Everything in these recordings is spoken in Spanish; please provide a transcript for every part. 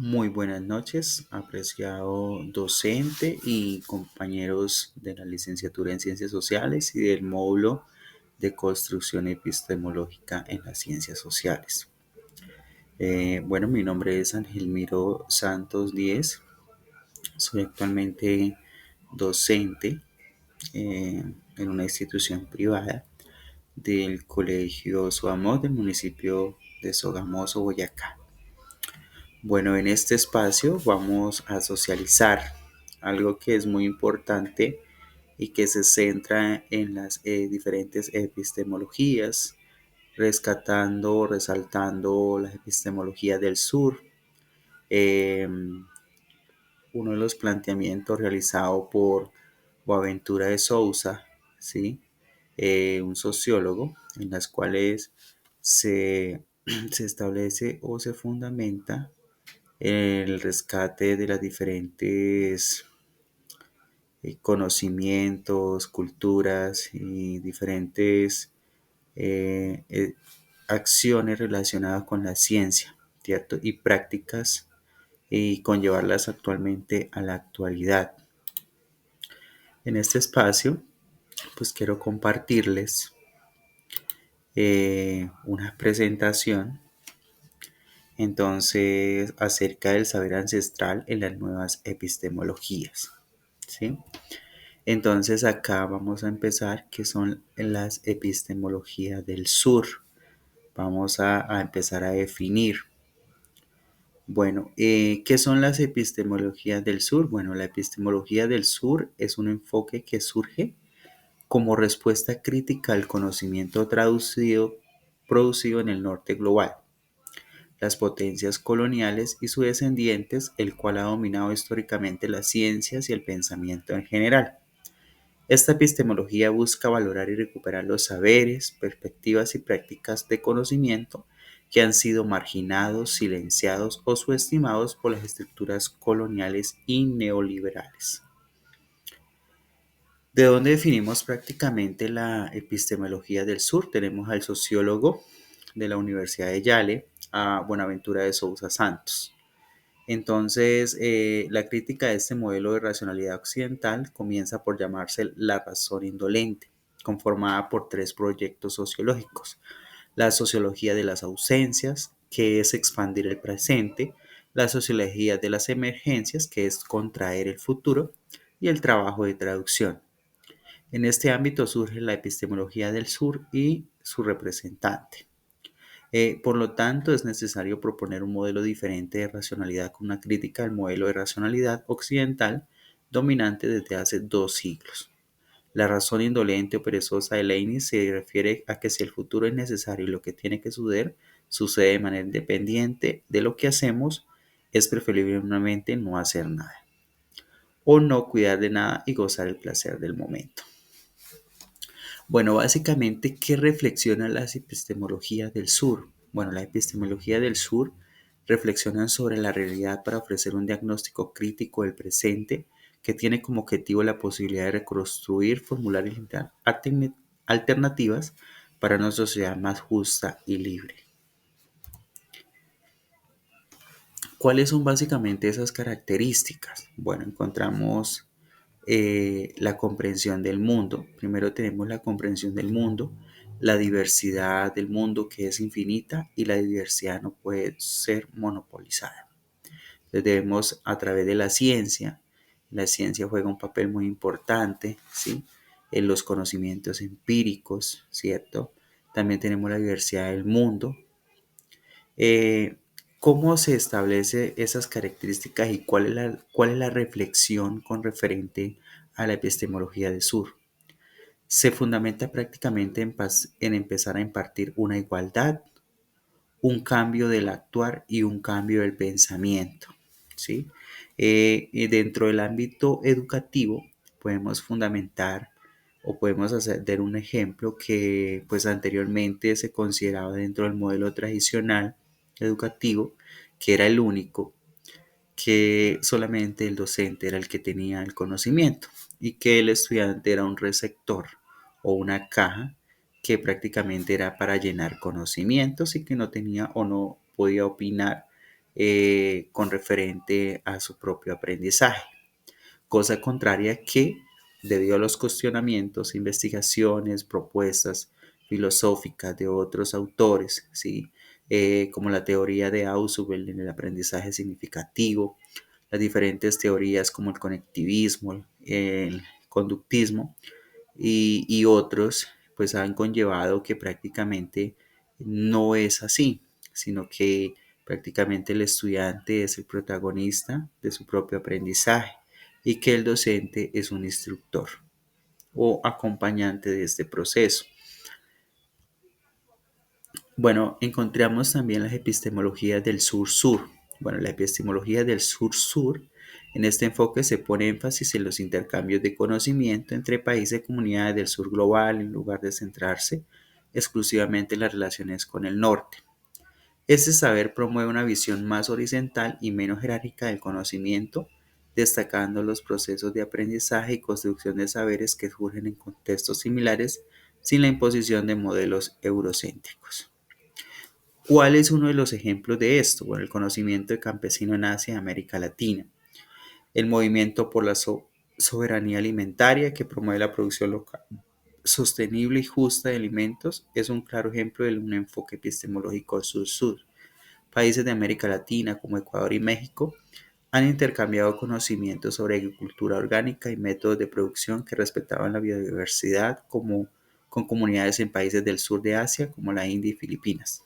Muy buenas noches, apreciado docente y compañeros de la licenciatura en Ciencias Sociales y del módulo de Construcción Epistemológica en las Ciencias Sociales. Mi nombre es Ángel Miro Santos Díez, soy actualmente docente en una institución privada del Colegio Suamos del municipio de Sogamoso, Boyacá. Bueno, en este espacio vamos a socializar algo que es muy importante y que se centra en las diferentes epistemologías, rescatando, resaltando la epistemología del sur. Eh, Uno de los planteamientos realizado por Boaventura de Sousa, ¿sí? Un sociólogo, en las cuales se, se establece o se fundamenta el rescate de las diferentes conocimientos, culturas y diferentes eh, eh, acciones relacionadas con la ciencia, ¿cierto? Y prácticas y conllevarlas actualmente a la actualidad. En este espacio, pues quiero compartirles una presentación entonces acerca del saber ancestral en las nuevas epistemologías, ¿sí? Entonces acá vamos a empezar, que son las epistemologías del sur. Vamos a empezar a definir. Bueno, ¿qué son las epistemologías del sur? Bueno, la epistemología del sur es un enfoque que surge como respuesta crítica al conocimiento producido en el norte global, las potencias coloniales y sus descendientes, el cual ha dominado históricamente las ciencias y el pensamiento en general. Esta epistemología busca valorar y recuperar los saberes, perspectivas y prácticas de conocimiento que han sido marginados, silenciados o subestimados por las estructuras coloniales y neoliberales. ¿De dónde definimos prácticamente la epistemología del sur? Tenemos al sociólogo de la Universidad de Yale, a Buenaventura de Sousa Santos. Entonces, la crítica de este modelo de racionalidad occidental comienza por llamarse la razón indolente, conformada por tres proyectos sociológicos. La sociología de las ausencias, que es expandir el presente, la sociología de las emergencias, que es contraer el futuro, y el trabajo de traducción. En este ámbito surge la epistemología del sur y su representante. Por lo tanto, es necesario proponer un modelo diferente de racionalidad con una crítica al modelo de racionalidad occidental dominante desde hace 2 siglos. La razón indolente o perezosa de Leibniz se refiere a que si el futuro es necesario y lo que tiene que suceder sucede de manera independiente de lo que hacemos, es preferiblemente no hacer nada o no cuidar de nada y gozar el placer del momento. Bueno, básicamente, ¿qué reflexiona las epistemologías del sur? Bueno, la epistemología del sur reflexionan sobre la realidad para ofrecer un diagnóstico crítico del presente que tiene como objetivo la posibilidad de reconstruir, formular y generar alternativas para una sociedad más justa y libre. ¿Cuáles son básicamente esas características? Bueno, encontramos la comprensión del mundo. Primero tenemos la comprensión del mundo, la diversidad del mundo que es infinita y la diversidad no puede ser monopolizada. Entonces debemos a través de la ciencia juega un papel muy importante, ¿sí? En los conocimientos empíricos, ¿cierto? También tenemos la diversidad del mundo. Eh, ¿Cómo se establece esas características y cuál es la reflexión con referente a la epistemología del sur? Se fundamenta prácticamente en empezar a impartir una igualdad, un cambio del actuar y un cambio del pensamiento, ¿sí? Y dentro del ámbito educativo podemos fundamentar o podemos hacer un ejemplo que pues anteriormente se consideraba dentro del modelo tradicional educativo, que era el único, que solamente el docente era el que tenía el conocimiento y que el estudiante era un receptor o una caja que prácticamente era para llenar conocimientos y que no tenía o no podía opinar con referente a su propio aprendizaje. Cosa contraria que, debido a los cuestionamientos, investigaciones, propuestas filosóficas de otros autores, ¿sí? Como la teoría de Ausubel en el aprendizaje significativo, las diferentes teorías como el conectivismo, el conductismo y otros, pues han conllevado que prácticamente no es así, sino que prácticamente el estudiante es el protagonista de su propio aprendizaje y que el docente es un instructor o acompañante de este proceso. Bueno, encontramos también las epistemologías del sur-sur. Bueno, la epistemología del sur-sur, en este enfoque se pone énfasis en los intercambios de conocimiento entre países y comunidades del sur global en lugar de centrarse exclusivamente en las relaciones con el norte. Este saber promueve una visión más horizontal y menos jerárquica del conocimiento, destacando los procesos de aprendizaje y construcción de saberes que surgen en contextos similares sin la imposición de modelos eurocéntricos. ¿Cuál es uno de los ejemplos de esto? Bueno, el conocimiento de campesino en Asia y América Latina, el movimiento por la soberanía alimentaria que promueve la producción local sostenible y justa de alimentos es un claro ejemplo de un enfoque epistemológico sur-sur. Países de América Latina como Ecuador y México han intercambiado conocimientos sobre agricultura orgánica y métodos de producción que respetaban la biodiversidad como con comunidades en países del sur de Asia como la India y Filipinas.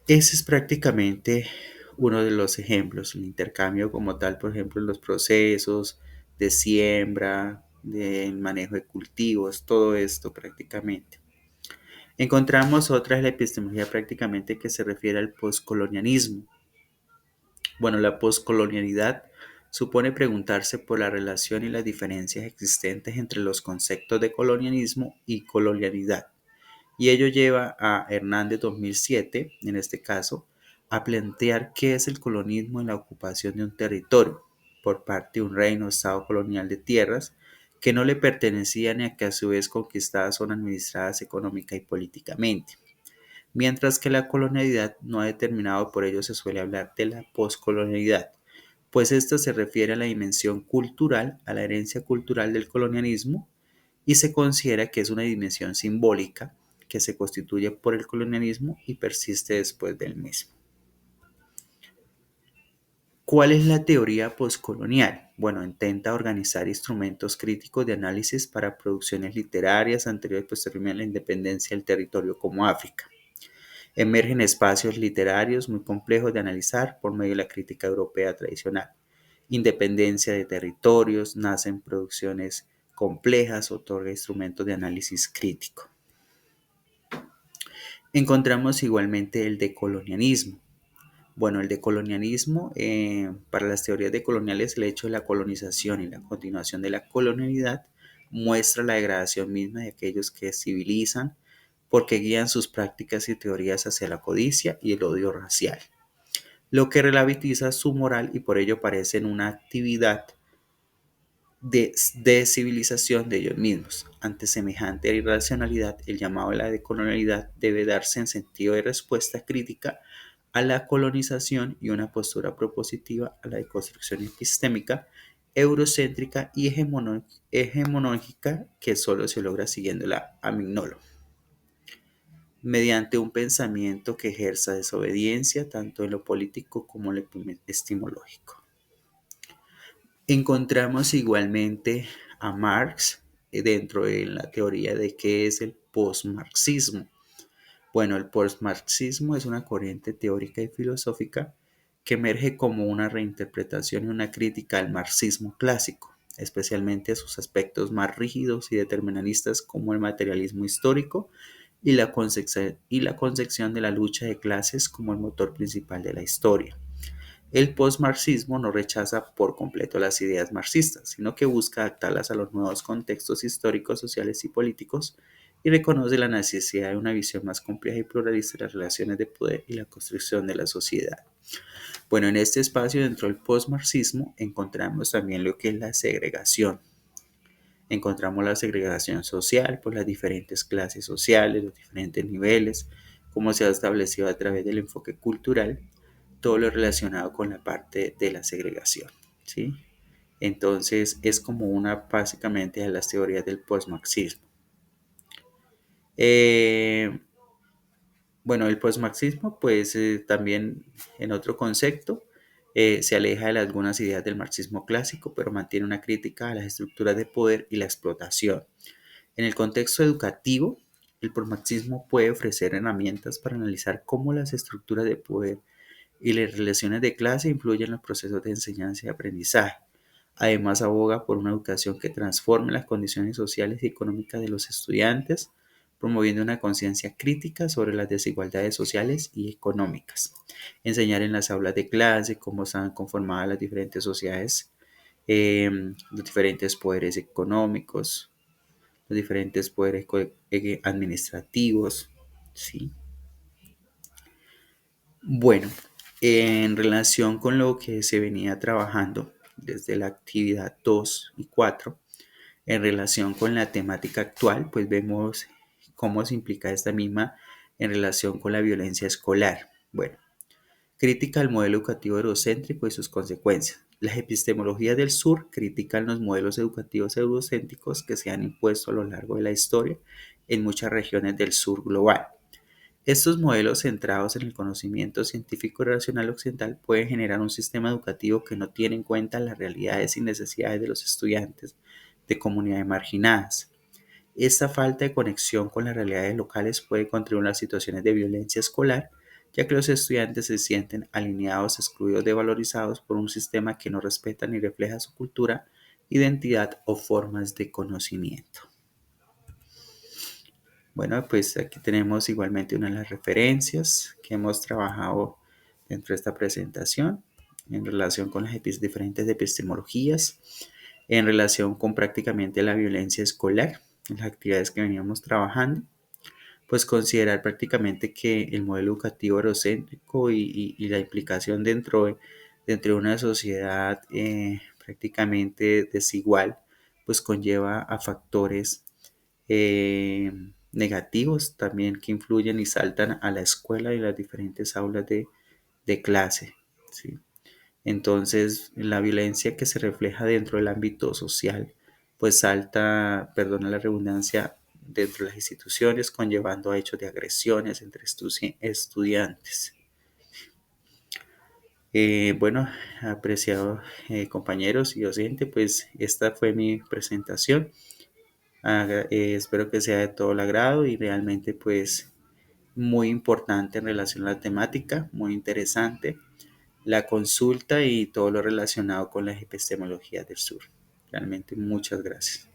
Ese es prácticamente uno de los ejemplos, el intercambio como tal, por ejemplo, en los procesos de siembra, del manejo de cultivos, todo esto prácticamente. Encontramos otra de la epistemología prácticamente que se refiere al poscolonialismo. Bueno, la poscolonialidad supone preguntarse por la relación y las diferencias existentes entre los conceptos de colonialismo y colonialidad. Y ello lleva a Hernández 2007, en este caso, a plantear qué es el colonialismo en la ocupación de un territorio por parte de un reino o estado colonial de tierras que no le pertenecían y a que a su vez conquistadas son administradas económica y políticamente. Mientras que la colonialidad no ha determinado, por ello se suele hablar de la poscolonialidad, pues esto se refiere a la dimensión cultural, a la herencia cultural del colonialismo, y se considera que es una dimensión simbólica que se constituye por el colonialismo y persiste después del mismo. ¿Cuál es la teoría postcolonial? Bueno, intenta organizar instrumentos críticos de análisis para producciones literarias anteriores y posteriores a la independencia del territorio como África. Emergen espacios literarios muy complejos de analizar por medio de la crítica europea tradicional. Independencia de territorios, nacen producciones complejas, otorga instrumentos de análisis crítico. Encontramos igualmente el decolonialismo. Bueno, el decolonialismo, para las teorías decoloniales, el hecho de la colonización y la continuación de la colonialidad muestra la degradación misma de aquellos que civilizan porque guían sus prácticas y teorías hacia la codicia y el odio racial, lo que relativiza su moral y por ello parecen una actividad de descivilización de ellos mismos. Ante semejante irracionalidad, el llamado a la decolonialidad debe darse en sentido de respuesta crítica a la colonización y una postura propositiva a la deconstrucción epistémica, eurocéntrica y hegemonógica que solo se logra siguiendo la Amignolo, mediante un pensamiento que ejerza desobediencia tanto en lo político como en lo epistemológico. Encontramos igualmente a Marx dentro de la teoría de qué es el postmarxismo. Bueno, el postmarxismo es una corriente teórica y filosófica que emerge como una reinterpretación y una crítica al marxismo clásico, especialmente a sus aspectos más rígidos y deterministas como el materialismo histórico y la concepción de la lucha de clases como el motor principal de la historia. El postmarxismo no rechaza por completo las ideas marxistas, sino que busca adaptarlas a los nuevos contextos históricos, sociales y políticos y reconoce la necesidad de una visión más compleja y pluralista de las relaciones de poder y la construcción de la sociedad. Bueno, en este espacio dentro del postmarxismo encontramos también lo que es la segregación. Encontramos la segregación social por las diferentes clases sociales, los diferentes niveles, como se ha establecido a través del enfoque cultural, todo lo relacionado con la parte de la segregación, ¿sí? Entonces es como una básicamente de las teorías del postmarxismo. Eh, bueno, el postmarxismo, pues también en otro concepto, se aleja de algunas ideas del marxismo clásico, pero mantiene una crítica a las estructuras de poder y la explotación. En el contexto educativo, el postmarxismo puede ofrecer herramientas para analizar cómo las estructuras de poder y las relaciones de clase influyen en los procesos de enseñanza y aprendizaje. Además, aboga por una educación que transforme las condiciones sociales y económicas de los estudiantes, promoviendo una conciencia crítica sobre las desigualdades sociales y económicas. Enseñar en las aulas de clase cómo están conformadas las diferentes sociedades, los diferentes poderes económicos, los diferentes poderes administrativos, ¿sí? Bueno, en relación con lo que se venía trabajando desde la actividad 2 y 4, en relación con la temática actual, pues vemos cómo se implica esta misma en relación con la violencia escolar. Bueno, crítica al modelo educativo eurocéntrico y sus consecuencias. Las epistemologías del sur critican los modelos educativos eurocéntricos que se han impuesto a lo largo de la historia en muchas regiones del sur global. Estos modelos centrados en el conocimiento científico y racional occidental pueden generar un sistema educativo que no tiene en cuenta las realidades y necesidades de los estudiantes de comunidades marginadas. Esta falta de conexión con las realidades locales puede contribuir a situaciones de violencia escolar, ya que los estudiantes se sienten alineados, excluidos, devalorizados por un sistema que no respeta ni refleja su cultura, identidad o formas de conocimiento. Bueno, pues aquí tenemos igualmente una de las referencias que hemos trabajado dentro de esta presentación en relación con las diferentes epistemologías, en relación con prácticamente la violencia escolar, las actividades que veníamos trabajando, pues considerar prácticamente que el modelo educativo eurocéntrico y la implicación dentro de una sociedad prácticamente desigual, pues conlleva a factores negativos también que influyen y saltan a la escuela y las diferentes aulas de clase, ¿sí? Entonces, la violencia que se refleja dentro del ámbito social, pues salta, perdona la redundancia, dentro de las instituciones, conllevando a hechos de agresiones entre estudiantes. Bueno, apreciados compañeros y docente, pues esta fue mi presentación. Espero que sea de todo el agrado y realmente pues muy importante en relación a la temática, muy interesante, la consulta y todo lo relacionado con las epistemologías del sur. Realmente muchas gracias.